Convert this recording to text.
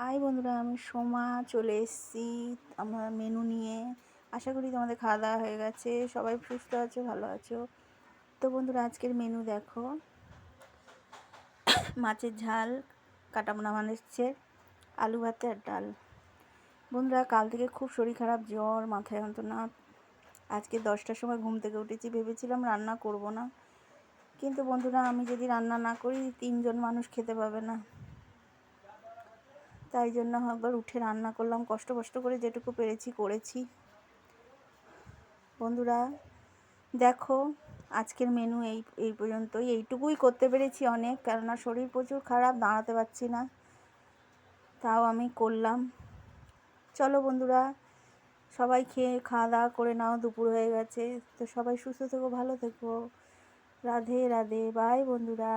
High বন্ধুরা, আমি সোমা চলে এসেছি আমার মেনু নিয়ে। আশা করি তোমাদের খাওয়া দাওয়া হয়ে গেছে, সবাই সুস্থ আছো, ভালো আছো। তো বন্ধুরা, আজকের মেনু দেখো, মাছের ঝাল, কাটা পোনা মাছের, আলু ভাতে আর ডাল। বন্ধুরা, কাল থেকে খুব শরীর খারাপ, জ্বর, মাথায় যন্ত্রণা। আজকে 10টার সময় ঘুম থেকে উঠেছি, ভেবেছিলাম রান্না করব না, কিন্তু বন্ধুরা আমি যদি রান্না না করি 3জন মানুষ খেতে পাবে না। তাই জন্য একবার উঠে রান্না করলাম, কষ্ট করে যেটুকু পেরেছি করেছি। বন্ধুরা দেখো, আজকের মেনু এই পর্যন্তই, এইটুকুই করতে পেরেছি অনেক, কেননা শরীর প্রচুর খারাপ, দাঁড়াতে পারছি না, তাও আমি করলাম। চলো বন্ধুরা, সবাই খাওয়া দাওয়া করে নাও, দুপুর হয়ে গেছে। তো সবাই সুস্থ থেকো, ভালো থেকো, রাধে রাধে, বাই বন্ধুরা।